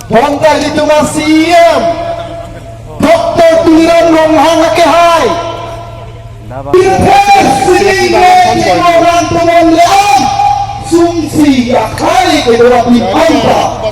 Bonta itu masih Doktor Tuliran Longhang ke hai. Pilpres ini orang pemilihan sumsi akali kedua pimpinan.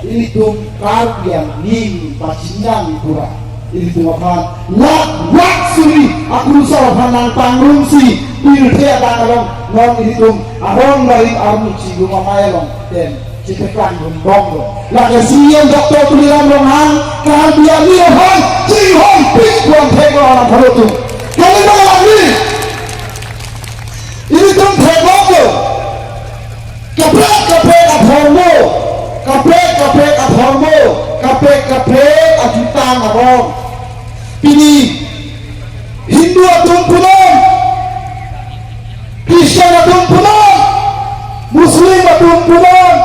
Ini tuh kalian nih pacinang pura. Ini tuh apa? Lak suri aku salah hanang pangrungsi. Pilpres ada non ini tuh arong dari armuci rumah mayalong dan cetekan bondong. Lagi siang Doktor Tuliran Longhang kalian lihat cihong pikuan tega orang perutu. Kalian lagi ini tuh tega. Kapek athormo, kapek ajutang arong. Pini Hindu atun punon, Kristen atun punon, Muslim atun punon,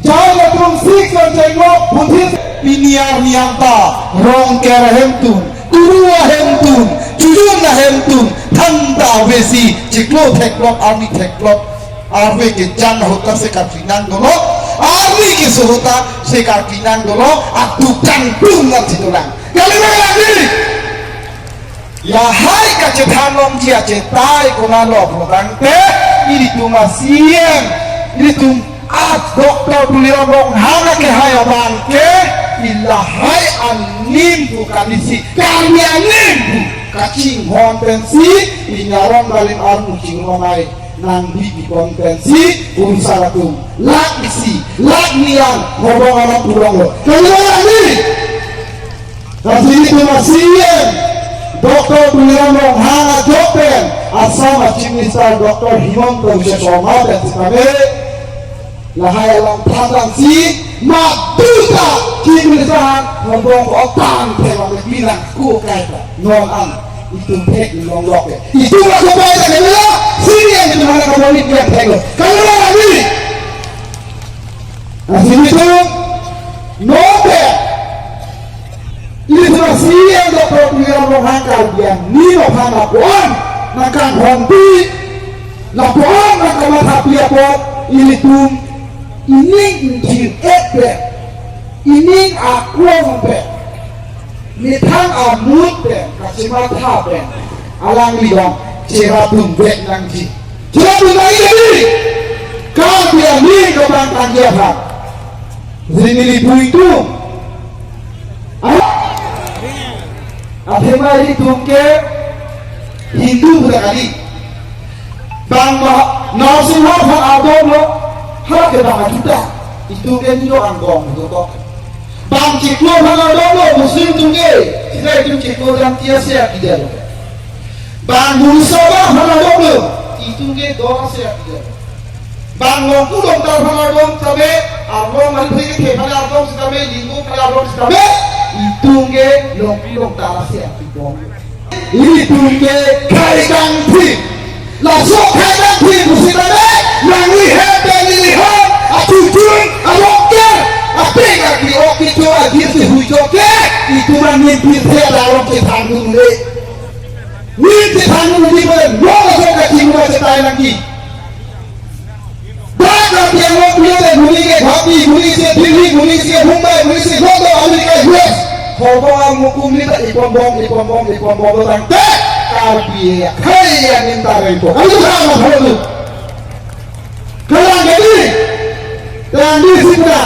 Jain atun Sikh dan Cengok Buddhis. Piniar nianta rong kera hemtun, urua hemtun, jujuna hemtun, tanda besi, ciklo teklok, army teklok. Arwi ke jana hota se kakinan dolo, arwi ke suhota se kakinan dolo, atu cantung nanti dolang. Kali lagi, ya hai kacetanong cia cetai konalo protante, ini tu masiem, ini tu Doktor Tuliran Longhang ke hai abangke, ilah hai anim bukan isi, kami anim kacing hontensi, inyarong dalim armu cingomai. Nang di konvensi unsaratum lak isi lak niang ngomong anak pulang lo kalian ini kasih itu masih Doktor Tuliran Longhang Jopen asal Chief Minister Dr. Himanto Wisesoma dan sekali lahai alam tansi matuta Chief Minister ngomong otan teman bilang ku kaita non an itu pek longlok ya itu lah kebaikan ya sini yang di mana kamu ini yang pek kalau lagi sini tuh nope ini masih yang Doktor Tuliran Longhang kalian nino panapun makan honti lapon makan matapi apa ini tuh ini injil ini aku sampai Nitang amut ben, kasih mata ben, alang lidang, cerapun ben nangji, cerapun lagi jadi, kau biar ni kau bangkang dia pak, sini libu itu, apa mari tungke Hindu bukan kali, bangga nasi apa adon lo, hal kita kita, itu kan juga anggong itu kok. Bang ciklo bang dolo muslim tungge tidak itu ciklo dan tiasa tidak bang musoba bang dolo itu ke dora saya tidak bang loku dong tar bang dolo tabe arlo mari ke bang arlo tabe linggo arlo tabe itu ke loku dong tar saya tidak itu ke kai ganti langsung kai ganti muslim tabe nangi hebe nilihat atujun aloker apa yang kita ajar sehujoke itu mungkin bisa dalam ketanggung le, ni ketanggung ni boleh lolos ke timur setai lagi. Bagai yang lo punya muni ke Bali, muni ke Delhi, muni ke Mumbai, muni ke London, Amerika, US. Kau mukum ni tak ipom bom orang teh kau biaya kaya minta itu. Kamu sama kalau kalau jadi dan di sini.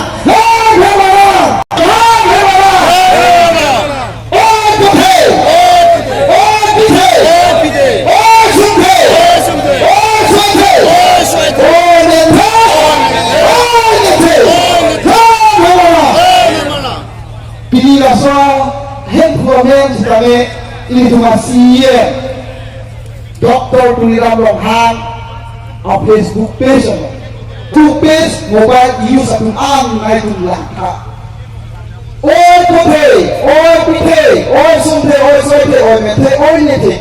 Ini cuma siye Doktor Tuliran Longhang of Facebook page mobile use satu ang na itu langka oi puthe oi pithe oi sumthe oi soithe oi methe oi nethe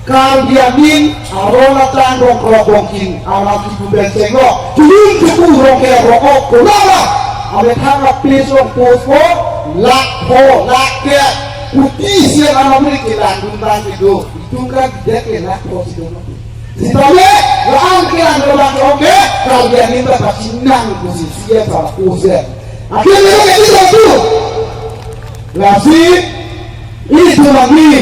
kal diamin arona tang rong krokongking anak ibu bencengo tulung tuku rong ke rokok kolala ame thang page rong post ko lak ke putih siang anak mereka langgung tang itu kan dia kena prosedur Sitawe, laan kira ngelang oke, kalau dia minta pacinang posisinya salah user. Akhirnya mereka tidak tuh. Lasih, ini cuma mie,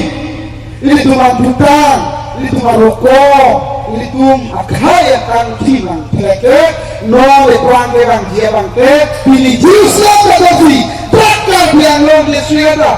ini cuma butang, ini cuma rokok, ini cuma akayakan cimang. Mereka nol bangke bangke bangke, pilih jus lah, tapi takkan yang nol dia sudah.